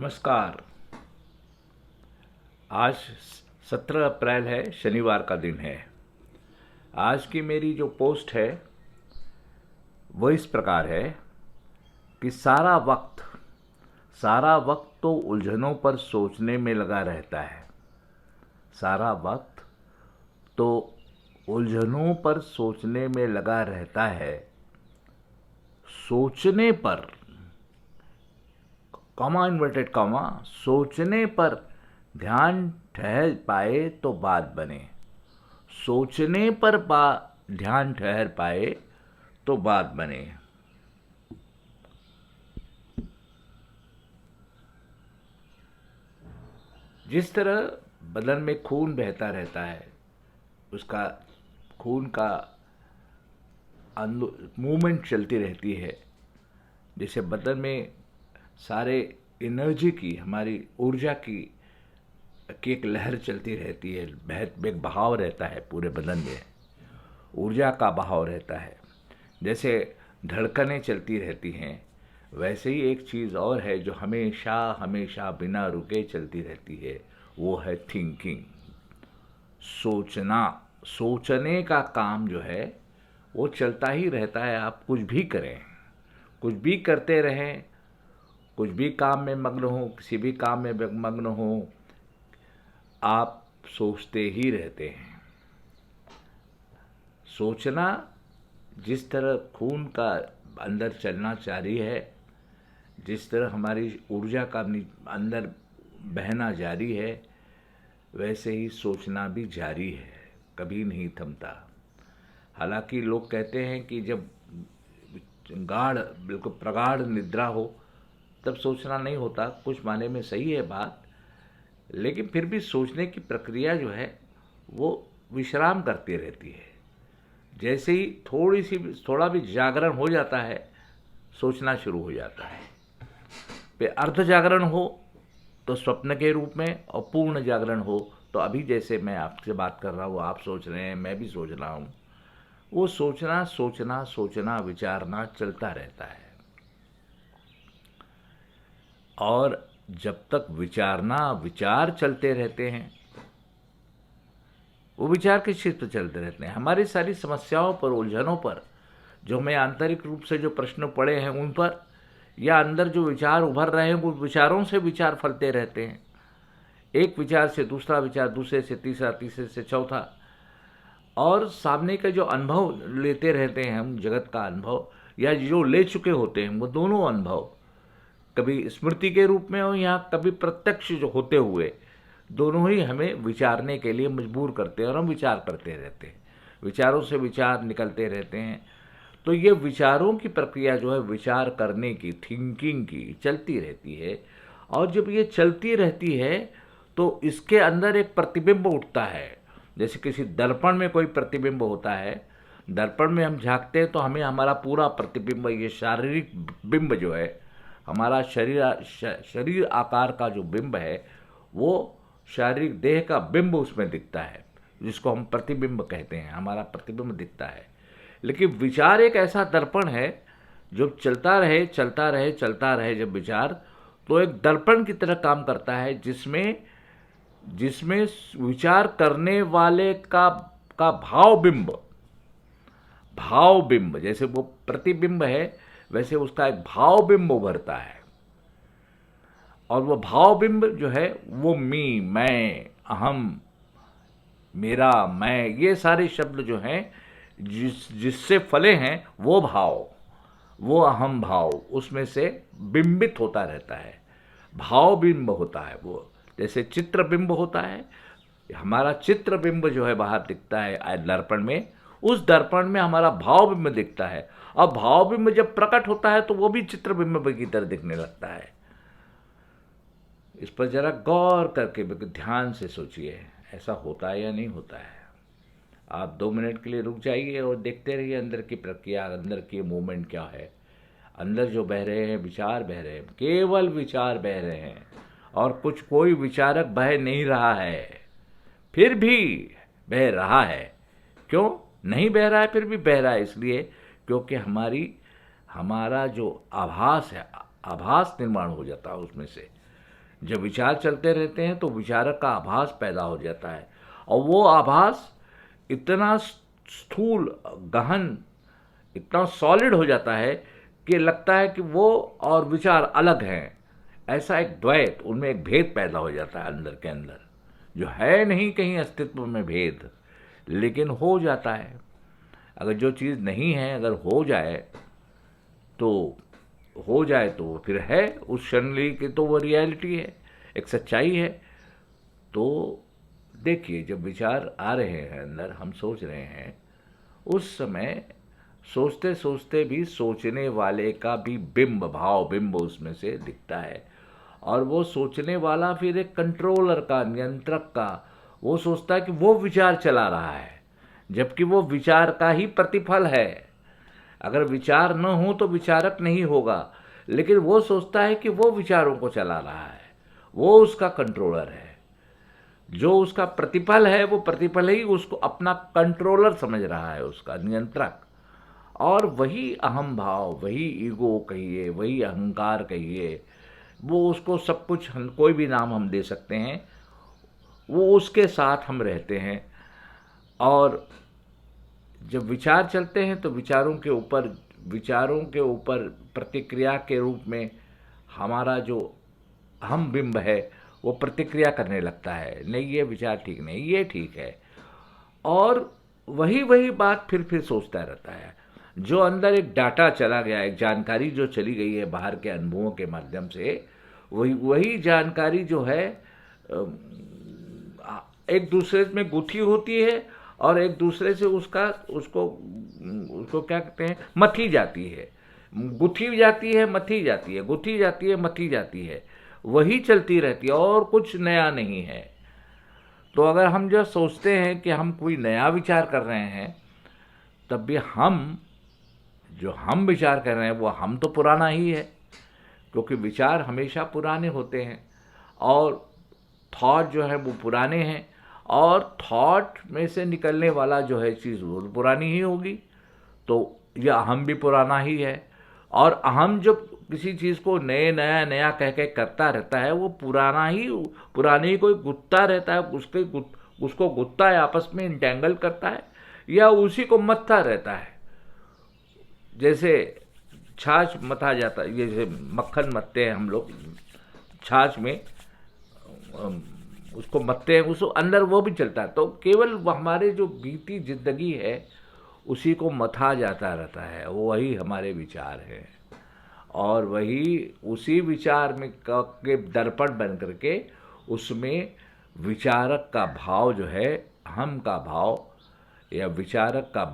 नमस्कार। आज 17 अप्रैल है, शनिवार का दिन है। आज की मेरी जो पोस्ट है वो इस प्रकार है कि सारा वक्त तो उलझनों पर सोचने में लगा रहता है। सारा वक्त तो उलझनों पर सोचने में लगा रहता है। सोचने पर, कॉमा इन्वर्टेड कॉमा, सोचने पर ध्यान ठहर पाए तो बात बने। सोचने पर ध्यान ठहर पाए तो बात बने। जिस तरह बदन में खून बहता रहता है, उसका खून का मूवमेंट चलती रहती है, जैसे बदन में सारे एनर्जी की, हमारी ऊर्जा की एक लहर चलती रहती है, एक बहाव रहता है पूरे बदन में, ऊर्जा का बहाव रहता है। जैसे धड़कनें चलती रहती हैं, वैसे ही एक चीज़ और है जो हमेशा हमेशा बिना रुके चलती रहती है, वो है थिंकिंग, सोचना। सोचने का काम जो है वो चलता ही रहता है। आप कुछ भी करें, कुछ भी करते रहें, कुछ भी काम में मग्न हो, किसी भी काम में मग्न हो, आप सोचते ही रहते हैं। सोचना, जिस तरह खून का अंदर चलना जारी है, जिस तरह हमारी ऊर्जा का अंदर बहना जारी है, वैसे ही सोचना भी जारी है, कभी नहीं थमता। हालांकि लोग कहते हैं कि जब बिल्कुल प्रगाढ़ निद्रा हो तब सोचना नहीं होता। कुछ माने में सही है बात, लेकिन फिर भी सोचने की प्रक्रिया जो है वो विश्राम करती रहती है। जैसे ही थोड़ा भी जागरण हो जाता है, सोचना शुरू हो जाता है। फिर अर्ध जागरण हो तो स्वप्न के रूप में, और पूर्ण जागरण हो तो अभी जैसे मैं आपसे बात कर रहा हूँ, आप सोच रहे हैं, मैं भी सोच रहा हूँ, वो सोचना सोचना सोचना विचारना चलता रहता है। और जब तक विचार चलते रहते हैं, वो विचार किस चीज़ पर चलते रहते हैं? हमारी सारी समस्याओं पर, उलझनों पर, जो हमें आंतरिक रूप से जो प्रश्न पड़े हैं उन पर, या अंदर जो विचार उभर रहे हैं वो विचारों से विचार फलते रहते हैं। एक विचार से दूसरा विचार, दूसरे से तीसरा, तीसरे से चौथा, और सामने का जो अनुभव लेते रहते हैं हम, जगत का अनुभव, या जो ले चुके होते हैं, वो दोनों अनुभव कभी स्मृति के रूप में हो या कभी प्रत्यक्ष जो होते हुए, दोनों ही हमें विचारने के लिए मजबूर करते हैं और हम विचार करते रहते हैं। विचारों से विचार निकलते रहते हैं। तो ये विचारों की प्रक्रिया जो है, विचार करने की, थिंकिंग की, चलती रहती है। और जब ये चलती रहती है तो इसके अंदर एक प्रतिबिंब उठता है। जैसे किसी दर्पण में कोई प्रतिबिंब होता है, दर्पण में हम झांकते हैं तो हमें हमारा पूरा प्रतिबिंब, ये शारीरिक बिंब जो है, हमारा शरीर आकार का जो बिंब है, वो शारीरिक देह का बिंब उसमें दिखता है, जिसको हम प्रतिबिंब कहते हैं, हमारा प्रतिबिंब दिखता है। लेकिन विचार एक ऐसा दर्पण है जो चलता रहे चलता रहे चलता रहे। जब विचार, तो एक दर्पण की तरह काम करता है, जिसमें जिसमें विचार करने वाले का भाव बिंब, जैसे वो प्रतिबिंब है, वैसे उसका एक भाव बिंब उभरता है। और वो भाव बिंब जो है वो मैं, अहम, मेरा, मैं, ये सारे शब्द जो हैं, जिससे फले हैं, वो भाव, वो अहम भाव उसमें से बिंबित होता रहता है। भाव बिंब होता है वो। जैसे चित्र बिंब होता है, हमारा चित्र बिंब जो है बाहर दिखता है दर्पण में, उस दर्पण में हमारा भाव बिंब दिखता है। और भाव बिंब जब प्रकट होता है तो वो भी चित्र बिंब की तरह दिखने लगता है। इस पर जरा गौर करके ध्यान से सोचिए, ऐसा होता है या नहीं होता है। आप 2 मिनट के लिए रुक जाइए और देखते रहिए अंदर की प्रक्रिया, अंदर की मूवमेंट क्या है। अंदर जो बह रहे हैं, विचार बह रहे हैं, केवल विचार बह रहे हैं, और कोई विचारक बह नहीं रहा है, फिर भी बह रहा है। क्यों नहीं बह रहा है? फिर भी बह रहा है इसलिए क्योंकि हमारा जो आभास है, आभास निर्माण हो जाता है उसमें से। जब विचार चलते रहते हैं तो विचारक का आभास पैदा हो जाता है, और वो आभास इतना स्थूल, गहन, इतना सॉलिड हो जाता है कि लगता है कि वो और विचार अलग हैं। ऐसा एक द्वैत, उनमें एक भेद पैदा हो जाता है अंदर के अंदर, जो है नहीं कहीं अस्तित्व में भेद, लेकिन हो जाता है। अगर जो चीज़ नहीं है अगर तो हो जाए तो फिर है, उस क्षण की तो वो रियलिटी है, एक सच्चाई है। तो देखिए, जब विचार आ रहे हैं अंदर, हम सोच रहे हैं, उस समय सोचते सोचते भी सोचने वाले का भी बिंब उसमें से दिखता है, और वो सोचने वाला फिर एक कंट्रोलर का, नियंत्रक का, वो सोचता है कि वो विचार चला रहा है, जबकि वो विचार का ही प्रतिफल है। अगर विचार न हो तो विचारक नहीं होगा, लेकिन वो सोचता है कि वो विचारों को चला रहा है, वो उसका कंट्रोलर है। जो उसका प्रतिफल है, वो प्रतिफल ही उसको अपना कंट्रोलर समझ रहा है, उसका नियंत्रक। और वही अहम भाव, वही ईगो कहिए, वही अहंकार कहिए, वो उसको सब कुछ, हम कोई भी नाम हम दे सकते हैं, वो उसके साथ हम रहते हैं। और जब विचार चलते हैं तो विचारों के ऊपर प्रतिक्रिया के रूप में हमारा जो हम बिंब है वो प्रतिक्रिया करने लगता है, नहीं ये विचार ठीक नहीं, ये ठीक है। और वही वही बात फिर सोचता रहता है। जो अंदर एक डाटा चला गया, एक जानकारी जो चली गई है बाहर के अनुभवों के माध्यम से, वही जानकारी जो है एक दूसरे में गुथी होती है, और एक दूसरे से उसको क्या कहते हैं, मथी जाती है, गुथी जाती है, मथी जाती है, गुथी जाती है, मथी जाती है, वही चलती रहती है, और कुछ नया नहीं है। तो अगर हम जो सोचते हैं कि हम कोई नया विचार कर रहे हैं, तब भी जो हम विचार कर रहे हैं वो हम तो पुराना ही है, क्योंकि विचार हमेशा पुराने होते हैं, और थॉट जो है वो पुराने हैं, और थॉट में से निकलने वाला जो है चीज़ वो पुरानी ही होगी। तो यह अहम भी पुराना ही है, और अहम जब किसी चीज़ को नया नया कह के करता रहता है, वो पुराने ही कोई गुत्ता रहता है, उसको गुत्ता है, आपस में इंटेंगल करता है, या उसी को मथता रहता है। जैसे छाछ मथा जाता है, जैसे मक्खन मथते हैं हम लोग छाछ में, उसको मथते हैं, उसको अंदर वो भी चलता है। तो केवल हमारे जो बीती जिंदगी है उसी को मथा जाता रहता है, वो वही हमारे विचार हैं, और वही उसी विचार में के दर्पण बन करके उसमें विचारक का भाव जो है, हम का भाव या विचारक का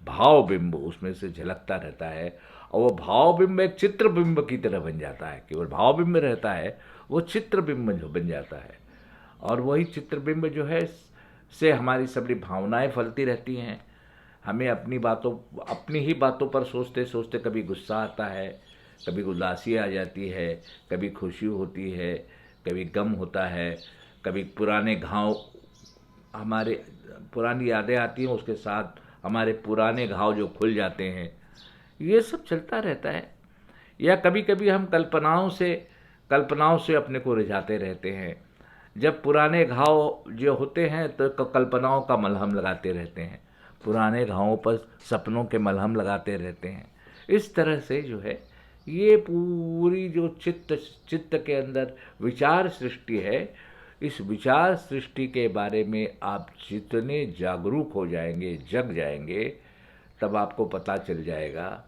भाव बिंब उसमें से झलकता रहता है, और वो भाव बिंब एक चित्र बिंब की तरह बन जाता है। केवल भाव बिंब रहता है, वो चित्र बिंब बन जाता है, और वही चित्र बिंब जो है से हमारी सभी भावनाएं फलती रहती हैं। हमें अपनी ही बातों पर सोचते सोचते कभी गुस्सा आता है, कभी उदासी आ जाती है, कभी खुशी होती है, कभी गम होता है, कभी पुराने घाव, हमारे पुरानी यादें आती हैं, उसके साथ हमारे पुराने घाव जो खुल जाते हैं, ये सब चलता रहता है। या कभी कभी हम कल्पनाओं से अपने को रिझाते रहते हैं। जब पुराने घाव जो होते हैं तो कल्पनाओं का मलहम लगाते रहते हैं, पुराने घावों पर सपनों के मलहम लगाते रहते हैं। इस तरह से जो है ये पूरी जो चित्त के अंदर विचार सृष्टि है, इस विचार सृष्टि के बारे में आप जितने जागरूक हो जाएंगे, जग जाएंगे, तब आपको पता चल जाएगा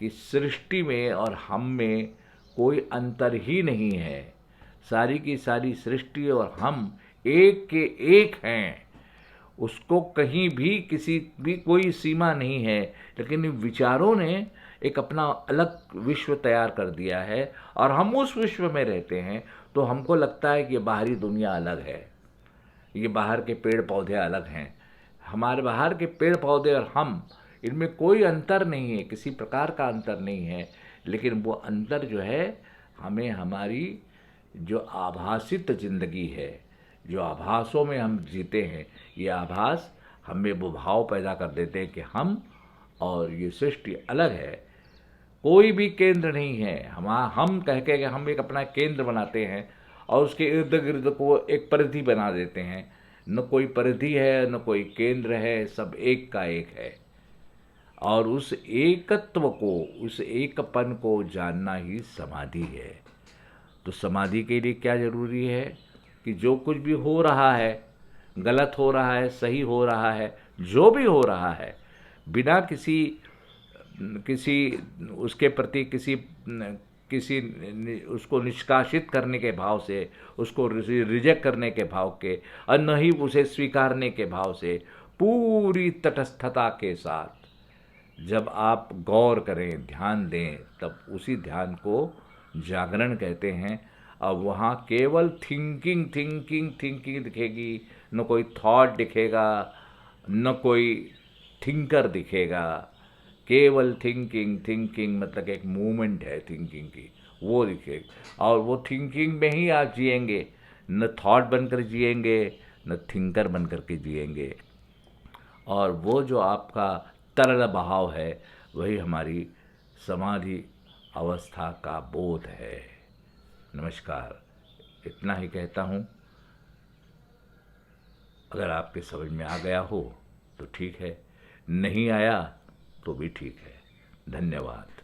कि सृष्टि में और हम में कोई अंतर ही नहीं है। सारी की सारी सृष्टि और हम एक के एक हैं, उसको कहीं भी किसी भी कोई सीमा नहीं है। लेकिन विचारों ने एक अपना अलग विश्व तैयार कर दिया है, और हम उस विश्व में रहते हैं। तो हमको लगता है कि ये बाहरी दुनिया अलग है, ये बाहर के पेड़ पौधे अलग हैं, हमारे बाहर के पेड़ पौधे और हम, इनमें कोई अंतर नहीं है, किसी प्रकार का अंतर नहीं है। लेकिन वो अंतर जो है हमें हमारी जो आभासित जिंदगी है, जो आभासों में हम जीते हैं, ये आभास हमें वो भाव पैदा कर देते हैं कि हम और ये सृष्टि अलग है, कोई भी केंद्र नहीं है। हम कह के हम एक अपना केंद्र बनाते हैं, और उसके इर्द गिर्द को एक परिधि बना देते हैं। न कोई परिधि है, न कोई केंद्र है, सब एक का एक है। और उस एकत्व को, उस एकपन को जानना ही समाधि है। तो समाधि के लिए क्या जरूरी है कि जो कुछ भी हो रहा है, गलत हो रहा है, सही हो रहा है, जो भी हो रहा है, बिना किसी किसी उसके प्रति किसी किसी उसको निष्कासित करने के भाव से, उसको रिजेक्ट करने के भाव के, और न ही उसे स्वीकारने के भाव से, पूरी तटस्थता के साथ जब आप गौर करें, ध्यान दें, तब उसी ध्यान को जागरण कहते हैं। अब वहाँ केवल थिंकिंग थिंकिंग थिंकिंग दिखेगी, न कोई थॉट दिखेगा, न कोई थिंकर दिखेगा। केवल थिंकिंग थिंकिंग, मतलब एक मूवमेंट है थिंकिंग की, वो दिखेगा। और वो थिंकिंग में ही आप जिएंगे, न थॉट बनकर जिएंगे, न थिंकर बनकर के जिएंगे। और वो जो आपका तरल भाव है, वही हमारी समाधि अवस्था का बोध है। नमस्कार, इतना ही कहता हूँ। अगर आपके समझ में आ गया हो तो ठीक है, नहीं आया तो भी ठीक है। धन्यवाद।